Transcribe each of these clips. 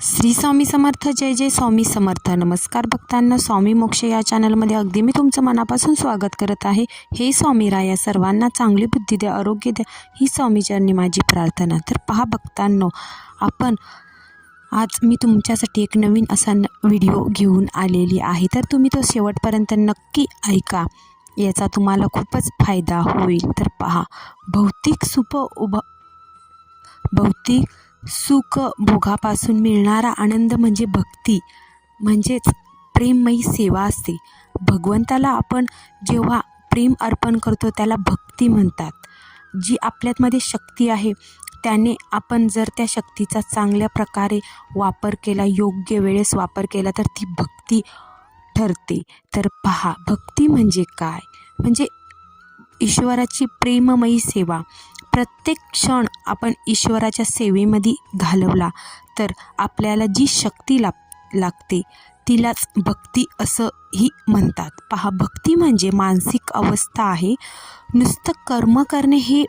श्री स्वामी समर्थ. जय जय स्वामी समर्थ. नमस्कार भक्तांना, स्वामी मोक्ष या चॅनलमध्ये अगदी मी तुमचं मनापासून स्वागत करत आहे. हे स्वामी राया सर्वांना चांगली बुद्धी द्या, आरोग्य द्या, ही स्वामीचरणी माझी प्रार्थना. तर पहा भक्तांनो, आज मी तुमच्यासाठी एक नवीन असा व्हिडिओ घेऊन आलेली आहे. तर तुम्ही तो शेवटपर्यंत नक्की ऐका, याचा तुम्हाला खूपच फायदा होईल. तर पहा, भौतिक सुख भोगापासून मिळणारा आनंद म्हणजे भक्ती, म्हणजेच प्रेममयी सेवा असते. भगवंताला आपण जेव्हा प्रेम अर्पण करतो त्याला भक्ती म्हणतात. जी आपल्यामध्ये शक्ती आहे त्याने आपण जर त्या शक्तीचा चांगल्या प्रकारे वापर केला, योग्य वेळेस वापर केला, तर ती भक्ती ठरते. तर पहा, भक्ती म्हणजे काय? म्हणजे ईश्वराची प्रेममयी सेवा. प्रत्येक क्षण आपण ईश्वराच्या सेवेमध्ये घालवला तर आपल्याला जी शक्ती लागते तिलाच भक्ती असंही म्हणतात. पहा, भक्ती म्हणजे मानसिक अवस्था आहे. नुसतं कर्म करणे हे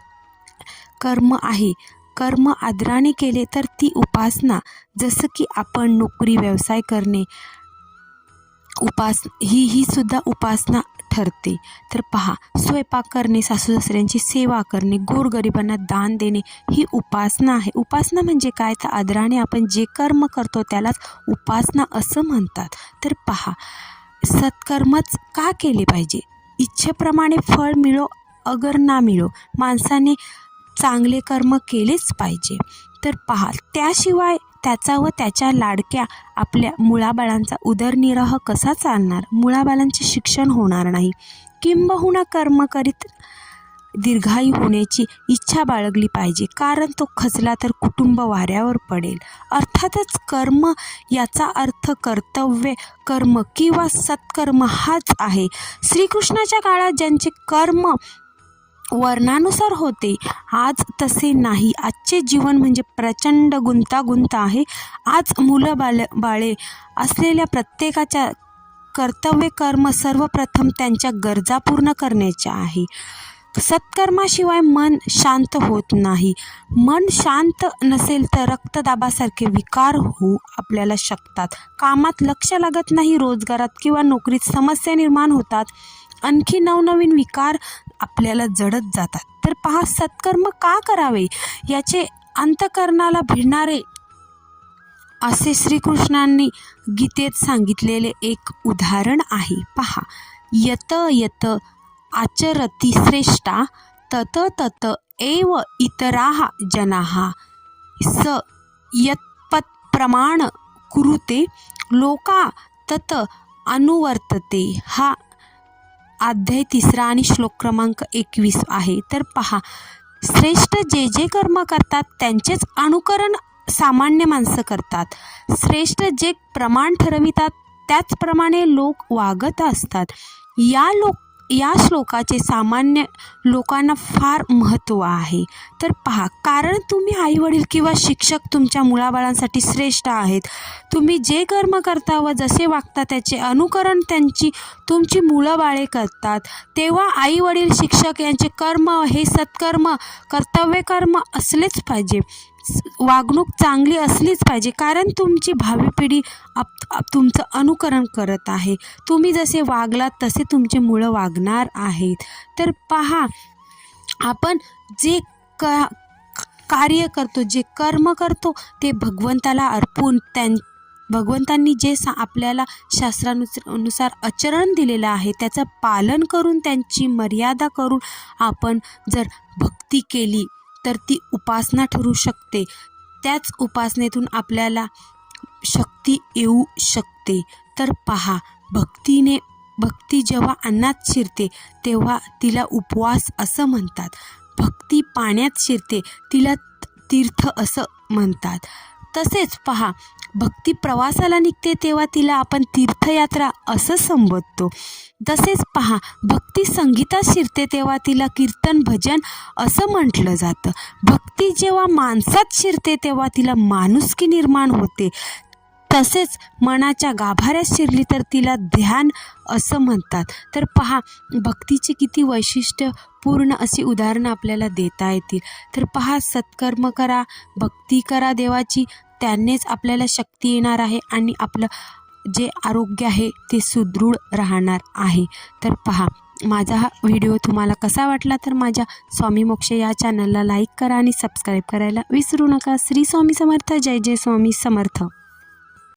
कर्म आहे. कर्म आदराने केले तर ती उपासना. जसं की आपण नोकरी व्यवसाय करणे, ही सुद्धा उपासना ठरते. तर पहा, स्वयंपाक करणे, सासू सासऱ्यांची सेवा करणे, गोरगरिबांना दान देणे, ही उपासना आहे. उपासना म्हणजे काय? तर आदराने आपण जे कर्म करतो त्यालाच उपासना असं म्हणतात. तर पहा, सत्कर्मच का केले पाहिजे? इच्छेप्रमाणे फळ मिळो अगर ना मिळो, माणसाने चांगले कर्म केलेच पाहिजे. तर पहा, त्याशिवाय त्याचा व त्याच्या लाडक्या आपल्या मुलाबाळांचा उदरनिर्वाह कसा चालणार? मुलाबाळांचे शिक्षण होणार नाही. किंबहुना कर्म करीत दीर्घायू होण्याची इच्छा बाळगली पाहिजे, कारण तो खचला तर कुटुंब वाऱ्यावर पडेल. अर्थातच कर्म याचा अर्थ कर्तव्य कर्म किंवा सत्कर्म हाच आहे. श्रीकृष्णाच्या काळात ज्यांचे कर्म वर्णानुसार होते, आज तसे नाही. आजचे जीवन म्हणजे प्रचंड गुंतागुंत आहे. आज मुलं बाळे असलेल्या प्रत्येकाच्या कर्तव्य कर्म सर्वप्रथम त्यांच्या गरजा पूर्ण करण्याच्या आहे. सत्कर्माशिवाय मन शांत होत नाही. मन शांत नसेल तर रक्तदाबासारखे विकार होऊ आपल्याला शकतात. कामात लक्ष लागत नाही, रोजगारात किंवा नोकरीत समस्या निर्माण होतात, आणखी नवनवीन विकार आपल्याला जडत जातात. तर पहा, सत्कर्म का करावे याचे अंतःकरणाला भिडणारे असे श्रीकृष्णांनी गीतेत सांगितलेले एक उदाहरण आहे. पहा, यत यत आचरति श्रेष्ठा तत तत एव इतराः जनाः स यत्पत् प्रमाण कुरुते लोका तत अनुवर्तते. हा अध्याय 3 आणि श्लोक क्रमांक 21 आहे. तर पहा, श्रेष्ठ जे जे कर्म करतात त्यांचेच अनुकरण सामान्य माणसं करतात. श्रेष्ठ जे प्रमाण ठरवितात त्याचप्रमाणे लोक वागत असतात. या श्लोकाचे सामान्य लोकांना फार महत्त्व आहे. तर पहा, कारण तुम्ही आईवडील किंवा शिक्षक तुमच्या मुलाबाळांसाठी श्रेष्ठ आहेत. तुम्ही जे कर्म करता व जसे वागता त्याचे अनुकरण तुमची मुलं बाळे करतात. तेव्हा आईवडील शिक्षक यांचे कर्म हे सत्कर्म कर्तव्य कर्म असलेच पाहिजे. वागणूक चांगली असलीच पाहिजे, कारण तुमची भावी पिढी तुमचं अनुकरण करत आहे. तुम्ही जसे वागलात तसे तुमचे मुलं वागणार आहेत. तर पहा, आपण जे कार्य करतो, जे कर्म करतो ते भगवंताला अर्पून भगवंतांनी जे आपल्याला शास्त्रानुसार आचरण दिलेलं आहे त्याचं पालन करून, त्यांची मर्यादा करून आपण जर भक्ती केली तर ती उपासना ठरू शकते. त्याच उपासनेतून आपल्याला शक्ती येऊ शकते. तर पहा, भक्ती जेव्हा अन्नात शिरते तेव्हा तिला उपवास असं म्हणतात. भक्ती पाण्यात शिरते तिला तीर्थ असं म्हणतात. तसेच पहा, भक्ती प्रवासाला निघते तेव्हा तिला आपण तीर्थयात्रा असं संबोधतो. तसेच पहा, भक्ती संगीतात शिरते तेव्हा तिला कीर्तन भजन असं म्हटलं जातं. भक्ती जेव्हा माणसात शिरते तेव्हा तिला माणुसकी निर्माण होते. तसेच मनाच्या गाभाऱ्यात शिरली तर तिला ध्यान असं म्हणतात. तर पहा, भक्तीची किती वैशिष्ट्यपूर्ण अशी उदाहरणं आपल्याला देता येतील. तर पहा, सत्कर्म करा, भक्ती करा देवाची, त्यानेच आपल्याला शक्ती येणार आहे आणि आपलं जे आरोग्य आहे ते सुदृढ राहणार आहे. तर पहा, माझा हा व्हिडिओ तुम्हाला कसा वाटला तर माझ्या स्वामी मोक्ष या चॅनलला लाईक करा आणि सबस्क्राईब करायला विसरू नका. श्री स्वामी समर्थ. जय जय स्वामी समर्थ.